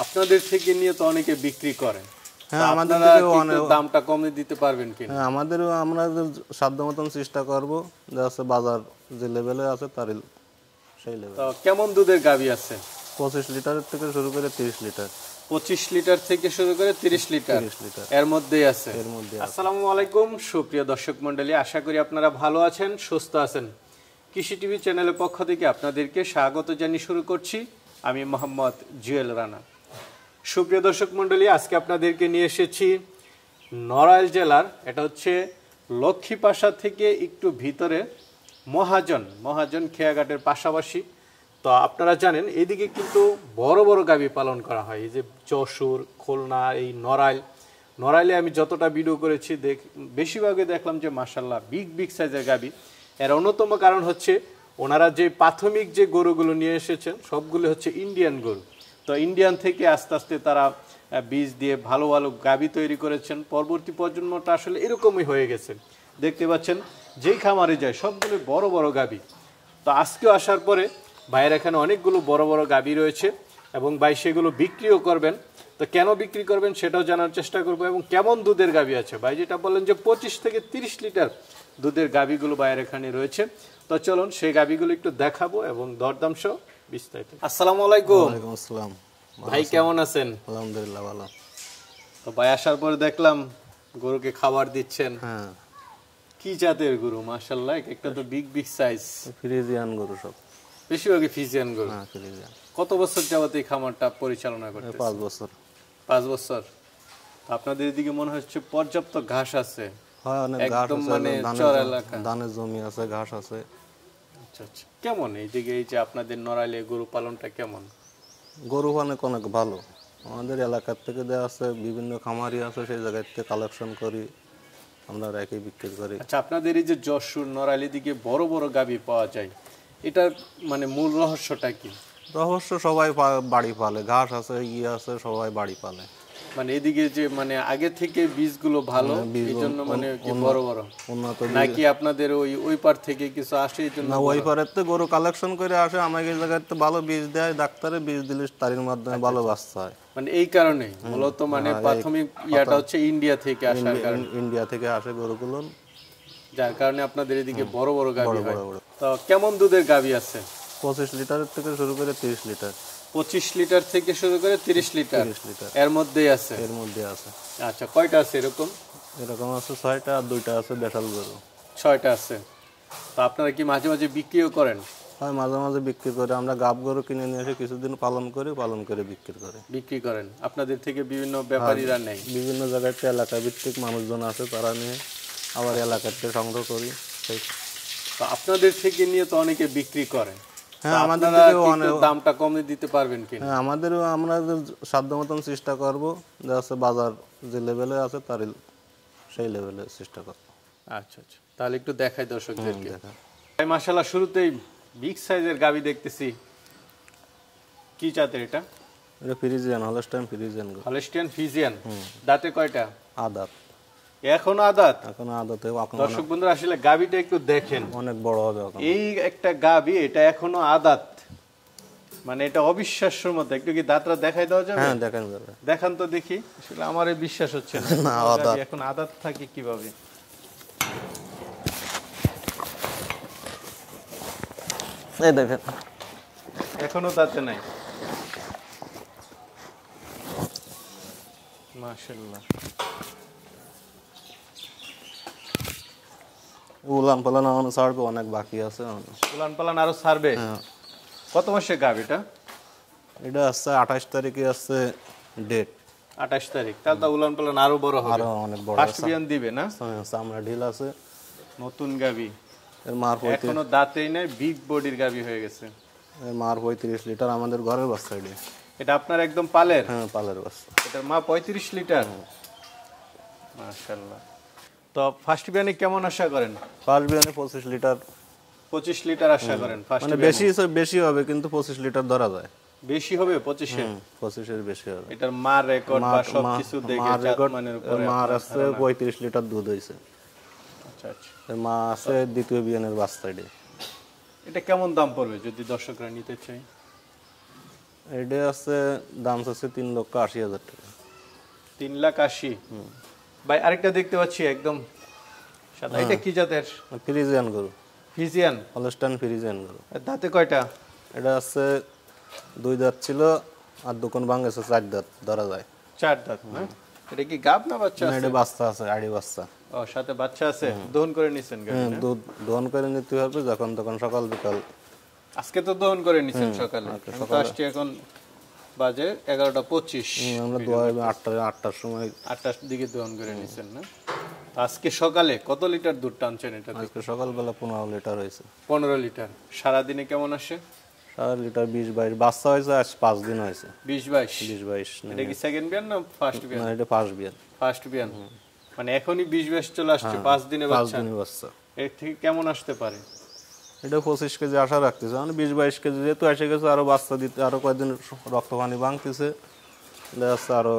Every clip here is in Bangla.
আপনাদের থেকে নিয়ে তো অনেকে বিক্রি করে। হ্যাঁ, আমাদের আপনারা থেকেও কি অনেক একটু দামটা কমে দিতে পারবেন কিনা? হ্যাঁ, আমাদেরও আমরা সাধ্য মতন চেষ্টা করবো, যা আছে বাজার যে লেভেলে আছে তার সেই লেভেল। তো কেমন দুধের গাভী আছে? 25 লিটারের থেকে শুরু করে 30 লিটার। 25 লিটার থেকে শুরু করে 30 লিটার 30 লিটার এর মধ্যেই আছে। এর মধ্যে আছে। আসসালামু আলাইকুম সুপ্রিয় দর্শক মণ্ডলী, আশা করি আপনারা ভালো আছেন, সুস্থ আছেন। কৃষি টিভি চ্যানেলের পক্ষ থেকে আপনাদেরকে স্বাগত জানিয়ে শুরু করছি আমি মোহাম্মদ জুয়েল রানা। সুপ্রিয় দর্শক মণ্ডলী, আজকে আপনাদেরকে নিয়ে এসেছি নড়াইল জেলার, এটা হচ্ছে লক্ষ্মীপাশা থেকে একটু ভিতরে মহাজন খেয়াঘাটের পাশাপাশি। তো আপনারা জানেন এইদিকে কিন্তু বড় বড় গাভী পালন করা হয়। এই যে যশোর, খুলনা, এই নড়াইলে আমি যতটা ভিডিও করেছি বেশিরভাগই দেখলাম যে মাশাআল্লাহ বিগ সাইজের গাভী। এর অন্যতম কারণ হচ্ছে ওনারা যে প্রাথমিক যে গরুগুলো নিয়ে এসেছেন সবগুলো হচ্ছে ইন্ডিয়ান গরু। তো ইন্ডিয়ান থেকে আস্তে আস্তে তারা বীজ দিয়ে ভালো ভালো গাভী তৈরি করেছেন। পরবর্তী প্রজন্মটা আসলে এরকমই হয়ে গেছে। দেখতে পাচ্ছেন যেই খামারে যায় সবগুলো বড় বড় গাভী। তো আজকেও আসার পরে ভাইয়ের এখানে অনেকগুলো বড় বড় গাভী রয়েছে এবং ভাই সেগুলো বিক্রিও করবেন। তো কেন বিক্রি করবেন সেটাও জানার চেষ্টা করবো এবং কেমন দুধের গাভী আছে। ভাই যেটা বললেন যে 25 থেকে 30 লিটার দুধের গাভীগুলো ভাইয়ের এখানে রয়েছে। তো চলুন সেই গাভীগুলো একটু দেখাবো এবং দরদাম সহ বিস্তারিত। আসসালামু আলাইকুম। ওয়ালাইকুম আসসালাম। ভাই কেমন আছেন? আলহামদুলিল্লাহ ভালো। তো ভাই আসার পরে দেখলাম গরুকে খাবার দিচ্ছেন। হ্যাঁ, কি জাতের গরু? মাশাআল্লাহ একটা তো বিগ সাইজ। ফ্রিজিয়ান গরু সব, বেশিরভাগই ফ্রিজিয়ান গরু। হ্যাঁ ফ্রিজিয়ান। কত বছর যাবত এই খামারটা পরিচালনা করতেছেন? 5 বছর। 5 বছর। আপনাদের এদিকে মনে হচ্ছে পর্যাপ্ত ঘাস আছে। হ্যাঁ, অনেক ঘাস একদম আছে, মানে চর এলাকা। ধানের জমি আছে, ঘাস আছে। আচ্ছা আচ্ছা। কেমন এইদিকে এই যে আপনাদের নড়াইলে গরু পালনটা কেমন? গরু অনেক ভালো। আমাদের এলাকার থেকে দেওয়া আছে, বিভিন্ন খামারি আছে, সেই জায়গা থেকে কালেকশন করি, আমরা রেখে বিক্রি করি। আচ্ছা, আপনাদের এই যে যশোর নড়াইল দিকে বড় বড় গাভী পাওয়া যায়, এটার মানে মূল রহস্যটা কি? রহস্য সবাই বাড়ি পালে, ঘাস আছে, আছে, সবাই বাড়ি পালে। মানে এদিকে যে মানে আগে থেকে বীজগুলো ভালো এই জন্য মানে কি বড় বড় উন্নত, নাকি আপনাদের ওই পার থেকে কিছু আসে এই জন্য? না, ওই পারের তো গরু কালেকশন করে আসে, আমাদের জায়গায় তো ভালো বীজ দেয় ডাক্তারে, বীজ দিলে তার মাধ্যমে ভালো বাচ্চা হয়। মানে এই কারণে মূলত মানে প্রাথমিক ইয়াটা হচ্ছে ইন্ডিয়া থেকে আসার কারণে। ইন্ডিয়া থেকে আসে গরুগুলো, যার কারণে আপনাদের এদিকে বড় বড় গাভী হয়। তো কেমন দুধের গাভী আছে? 25 লিটারের থেকে শুরু করে 30 লিটার। 25 লিটার থেকে শুরু করে 30 লিটার এর মধ্যেই আছে। এর মধ্যে আছে। আচ্ছা, কয়টা আছে এরকম? এরকম আছে 6টা, আর 2টা আছে দেশাল গরু। 6টা আছে। তো আপনারা কি মাঝে মাঝে বিক্রিও করেন? হয়, মাঝে মাঝে বিক্রি করে। আমরা গাব গরু কিনে নিয়ে এসে কিছুদিন পালন করে বিক্রি করেন। আপনাদের থেকে বিভিন্ন ব্যাপারীরা নেয়? বিভিন্ন জায়গায় এলাকা ভিত্তিক মানুষজন আছে, তারা নিয়ে আবার এলাকার থেকে সংগ্রহ করি। তো আপনাদের থেকে নিয়ে তো অনেকে বিক্রি করে। হ্যাঁ, আমাদের দামটা কমে দিতে পারবেন কিনা? হ্যাঁ, আমরা সাধ্য মতন চেষ্টা করবো, যা আছে বাজার যে লেভেলে আছে তার সেই লেভেলে চেষ্টা করবো। আচ্ছা আচ্ছা, তাহলে একটু দেখাই দর্শকদেরকে। মাশাআল্লাহ, শুরুতেই বিগ সাইজের গাভী দেখতেছি। কি জাতের এটা? এটা ফ্রিজিয়ান, হলস্টাইন ফ্রিজিয়ান। দাঁতে কয়টা? আদাত। এখনো আদাত? এখনো আদাতে। দর্শক বন্ধুরা আসলে গাভীটা একটু দেখেন, অনেক বড় হবে। এই একটা গাভী, এটা এখনো আদাত, মানে এটা অবিশ্বাস্যের মতো। একটু কি দাঁতটা দেখাই দেওয়া যাবে? হ্যাঁ, দেখান যাবে। দেখান তো দেখি। আসলে আমার বিশ্বাস হচ্ছে না এখন আদাত থাকে কিভাবে। এই দেখেন, এখনো দাঁতে নাই। মাশাআল্লাহ। উলান পালান ছাড়বে, অনেক বাকি আছে। উলান পালান আরো ছাড়বে? কত মাসে গাভীটা? এটা আছে 28 তারিখে আছে ডেট। 28 তারিখ। তাহলে তো উলান পালান আরো বড় হবে, আরো অনেক বড়। ফার্স্ট বিয়ান দিবে না? চামড়া ঢিল আছে, নতুন গাভী। এর মার এখনো দাঁতেই নাই, বিগ বডির গাভী হয়ে গেছে। এর মার 35 লিটার, আমাদের ঘরের বাচ্চা। এটা আপনার একদম পালের? হ্যাঁ, পালের বাচ্চা। এটার মা 35 লিটার। মাশাআল্লাহ। তো ফার্স্ট বিয়ানে কেমন আশা করেন? ফার্স্ট বিয়ানে 25 লিটার। 25 লিটার আশা করেন ফার্স্ট মানে বেশি হবে, কিন্তু 25 লিটার ধরা যায়। বেশি হবে 25 এর? 25 এর বেশি হবে। এটার মার রেকর্ড বা সবকিছু দেখে জাতমানের উপরে মার আছে 35 লিটার দুধ হইছে। আচ্ছা আচ্ছা। এর মা আছে দ্বিতীয় বিয়ানের বাচ্চা। এটা কেমন দাম পড়বে যদি দর্শকরা নিতে চায়? এটা আছে দাম আছে 3,80,000 টাকা। 3,80,000। ভাই আরেকটা দেখতে পাচ্ছি একদম সাদা, এটা কি জাতের? ফ্রিজিয়ান গরু, ফিজিয়ান। হলস্টাইন ফ্রিজিয়ান গরু। দাঁতে কয়টা? এটা আছে 2 দাঁত ছিল, আর দোকান ভাঙেছে 4 দাঁত ধরা যায়। 4 দাঁত না? এটা কি গাব না বাচ্চা না, আছে? এটা বাচ্চা আছে, আড়ি বাচ্চা। ও সাথে বাচ্চা আছে, দহন করে নিছেন গাড়ি না? দুধ দহন করে নিতে হবে যখন তখন, সকাল বিকাল। আজকে তো দহন করে নিছেন সকালে। আমি তো আসছি এখন বাজে 11:25। আমরা দোয়া 8টার সময়, 8টার দিকে দহন করে নিছেন না? আজকে সকালে কত লিটার দুধ টানছেন এটা? আজকে সকালবেলা 15 লিটার হয়েছে। 15 লিটার। সারাদিনে কেমন আসে? 4 লিটার 20-22 বাচ্চা হয়েছে, আজ 5 দিন হয়েছে। 20-22। 20-22 এটা কি সেকেন্ড বিয়ান না ফার্স্ট বিয়ান? না, এটা ফার্স্ট বিয়ান। ফার্স্ট বিয়ান। মানে এখনই 20-22 চলে আসছে 5 দিনে 5 বাচ্চা। দিনের বাচ্চা। এর থেকে কেমন আসতে পারে? এটা 25 কেজি আশা রাখতেছে, মানে 20-22 কেজি যেহেতু এসে গেছে, আরো বাচ্চা দিতে আরো কয়েকদিন রক্ত পানি ভাঙতেছে, দেখা যাচ্ছে আরো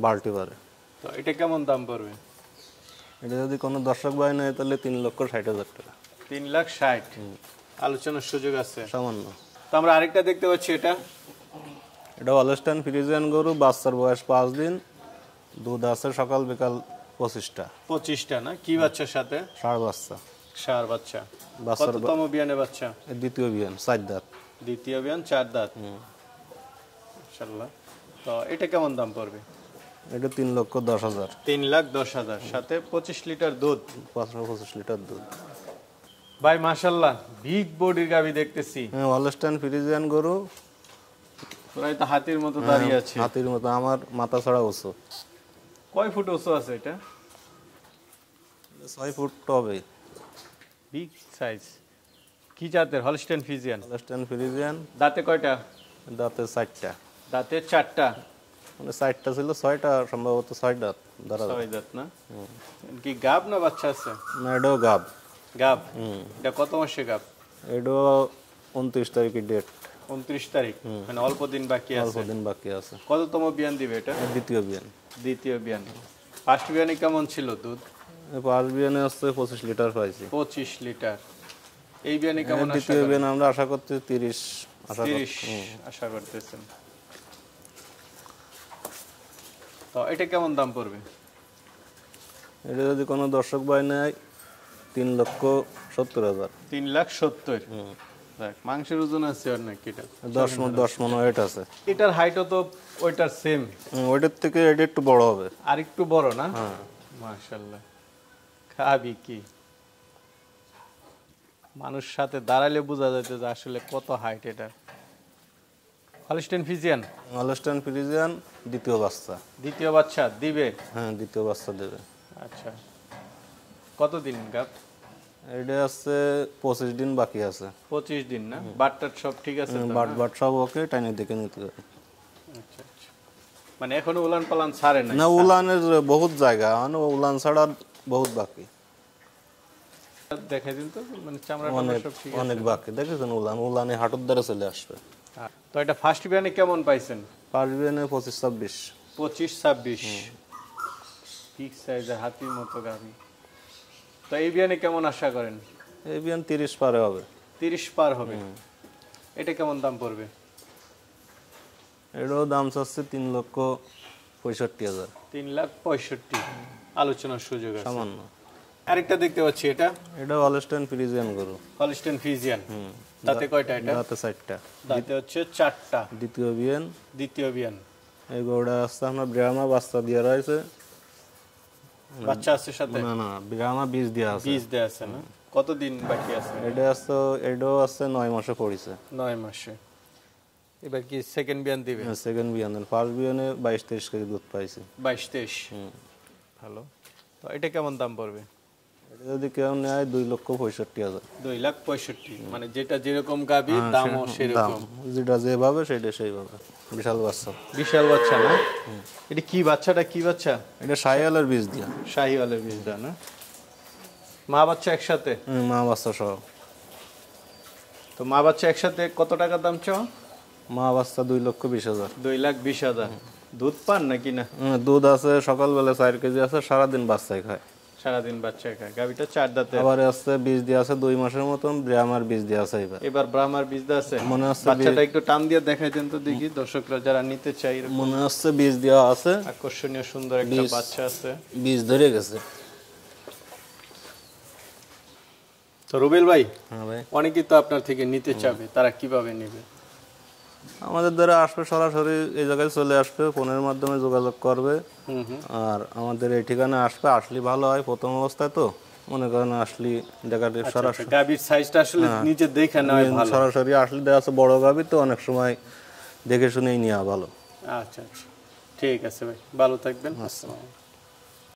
বাড়তে পারে। তো এটা কেমন দাম পড়বে? এটা যদি কোনো দর্শক ভাই নেয় তাহলে 3,60,000 টাকা। 3,60,000। আলোচনার সুযোগ আছে সামান্য। তো আমরা আরেকটা দেখতে পাচ্ছি, এটা এটা হলস্টাইন ফ্রিজিয়ান গরু, বাচ্চার বয়স 5 দিন, দুধ আছে সকাল বিকাল 25টা। 25টা না? কি বাচ্চার সাথে? ষাঁড় বাচ্চা। ষাঁড় বাচ্চা। বাচ্চার কততম বিয়ানে বাচ্চা? দ্বিতীয় বিয়ান, 4 দাঁত। দ্বিতীয় বিয়ান, 4 দাঁত। মাশাআল্লাহ। তো এটা কেমন দাম পড়বে? এটা 3,10,000। 3,10,000 সাথে 25 লিটার দুধ। 525 লিটার দুধ। ভাই মাশাআল্লাহ, বিগ বডির গাবি দেখতেছি। হ্যাঁ, হলস্টাইন ফ্রিজিয়ান গরু, প্রায় তো হাতির মতো দাঁড়িয়ে আছে। হাতির মতো, আমার মাথা ছাড়া উঁচু। কয় ফুট উঁচু আছে এটা? 6 ফুট হবে। Big size. কি জাতের? Holstein Friesian. Holstein Friesian. দাঁতে কয়টা? দাঁতে 4টা। দাঁতে 4টা। মানে 4টা ছিল, 6টা সম্ভবত 6 দাঁত ধরা যায়। 6 দাঁত না? কি গাব না বাচ্চা আছে? না, এটাও গাব। গাব। এটা কত মাসে গাব? এটাও 29 তারিখের ডেট। 29 তারিখ, মানে অল্প দিন বাকি অল্প আছে। দিন বাকি আছে। কততম বিয়ান দিবে এটা? দ্বিতীয় বিয়ান। দ্বিতীয় বিয়ান। ফার্স্ট বিয়ানে কেমন ছিল দুধ? ফার্স্ট বিয়ানে আসছে 25 লিটার পাইছি। 25 লিটার। এই বিয়ানে কেমন আশা দ্বিতীয় করেন? বিয়ান আমরা আশা করছি 30 আশা 30 করছি। আশা করতেছেন। তো এটা কেমন দাম পড়বে? এটা যদি কোনো দর্শক ভাই নেয় 3,70,000। 3,70,000। দেখ, মাংসের ওজন আছে আর নাকি এটা? 10 মণ ওয়েট আছে। এটার হাইটও তো ওইটার সেম। ওইটার থেকে এটা একটু বড় হবে। আর একটু বড় না? মাশাআল্লাহ। খাবি কি? মানুষ সাথে দাঁড়ালে বোঝা যাচ্ছে যে আসলে কত হাইট এটা। Holstein Friesian. হলস্টাইন ফ্রিজিয়ান দ্বিতীয় বাচ্চা। দ্বিতীয় বাচ্চা দিবে? হ্যাঁ, দ্বিতীয় বাচ্চা দেবে। আচ্ছা, কতদিন গাব? এটা আছে 25 দিন বাকি আছে। 25 দিন না? বাটটার সব ঠিক আছে তো? বাট সব ওকে, টাইনে দেখে নিতে হবে। আচ্ছা আচ্ছা, মানে এখনো উলান পালান ছাড়ে না? না, উলানের বহুত জায়গা, মানে উলান ছাড়া বহুত বাকি। দেখাই দিন তো, মানে চামড়া অনেক সব ঠিক আছে? অনেক বাকি। দেখেছেন উলানে হাঁটুর দ্বারা চলে আসবে। তো এটা ফার্স্ট বিয়ানে কেমন পাইছেন? ফার্স্ট বিয়ানে 25-26। 25-26। ঠিক সাইজের হাতির মতো গাভী। তো এই বিয়ানে কেমন আশা করেন? এই বিয়ান 30 পারে হবে। 30 পার হবে। এটা কেমন দাম পড়বে? এটাও দাম চাচ্ছে 3,65,000। 3,65,000। আলোচনার সুযোগ আছে সামান্য। আরেকটা দেখতে পাচ্ছি, এটা এটা হলস্টাইন ফ্রিজিয়ান গরু। Holstein Friesian. দাঁতে কয়টা এটা? দাঁতে 4টা। দাঁতে হচ্ছে 4টা। দ্বিতীয় বিয়ান। দ্বিতীয় বিয়ান। এই গরুটা আসছে আপনার ব্রাহ্মা বাচ্চা দিয়ে রয়েছে। বাচ্চা আছে সাথে? না না, ব্রাহ্মা বীজ দেওয়া আছে। বীজ দেয়া আছে না? কতদিন বাকি আছে? এটা আসছে, এটাও আসছে 9 মাসে পড়েছে। 9 মাসে। এবার কি সেকেন্ড বিয়ান দিবে? সেকেন্ড বিয়ান। ফার্স্ট বিয়ানে 22-23 কেজি দুধ পাইছে। 22-23। ভালো। তো এটা কেমন দাম পড়বে? এটা যদি কেউ নেয় 2,65,000। 2,65,000। মানে যেটা যেরকম গাবি দামও সেরকম। যেটা যেভাবে সেটা সেইভাবে। বিশাল বাচ্চা। বিশাল বাচ্চা না? এটা কি বাচ্চাটা, কি বাচ্চা? এটা শাহিওয়ালের বীজ দিয়া। শাহিওয়ালের বীজ দেওয়া না? মা বাচ্চা একসাথে? মা বাচ্চা সহ। তো মা বাচ্চা একসাথে কত টাকা দাম চাও? মা বাচ্চা 2,20,000। 2,20,000। দুধ পান নাকি না? দুধ আছে, সকালবেলা 4 কেজি আছে, সারাদিন বাচ্চাই খায়। সারাদিন বাচ্চা খায়। গাভীটা 4 দাঁতে। আবার আছে বীজ দিয়ে আছে 2 মাসের মতন, ব্রাহ্মার বীজ দিয়ে আছে এবার ব্রাহ্মার বীজ দেওয়া আছে। মনে হচ্ছে বাচ্চাটা একটু টান দিয়ে দেখাই দেন তো দেখি, দর্শকরা যারা নিতে চাই। মনে হচ্ছে বীজ দেওয়া আছে, আকর্ষণীয় সুন্দর একটা বাচ্চা আছে, বীজ ধরে গেছে। তো রুবেল ভাই, হ্যাঁ ভাই, অনেকেই তো আপনার থেকে নিতে চাবে, তারা কিভাবে নেবে? আমাদের দ্বারা আসবে, সরাসরি এই জায়গায় চলে আসবে, ফোনের মাধ্যমে যোগাযোগ করবে। আর আমাদের এই ঠিকানা আসবে, আসলে ভালো হয়। প্রথম অবস্থায় তো মনে করেন আসলে দেখাতে সরাসরি গাভীর সাইজটা আসলে নিজে দেখে নেওয়া ভালো। সরাসরি আসলে দেখা যাচ্ছে বড় গাভী তো অনেক সময় দেখে শুনেই নেওয়া ভালো। আচ্ছা আচ্ছা, ঠিক আছে ভাই, ভালো থাকবেন। আসসালামু আলাইকুম।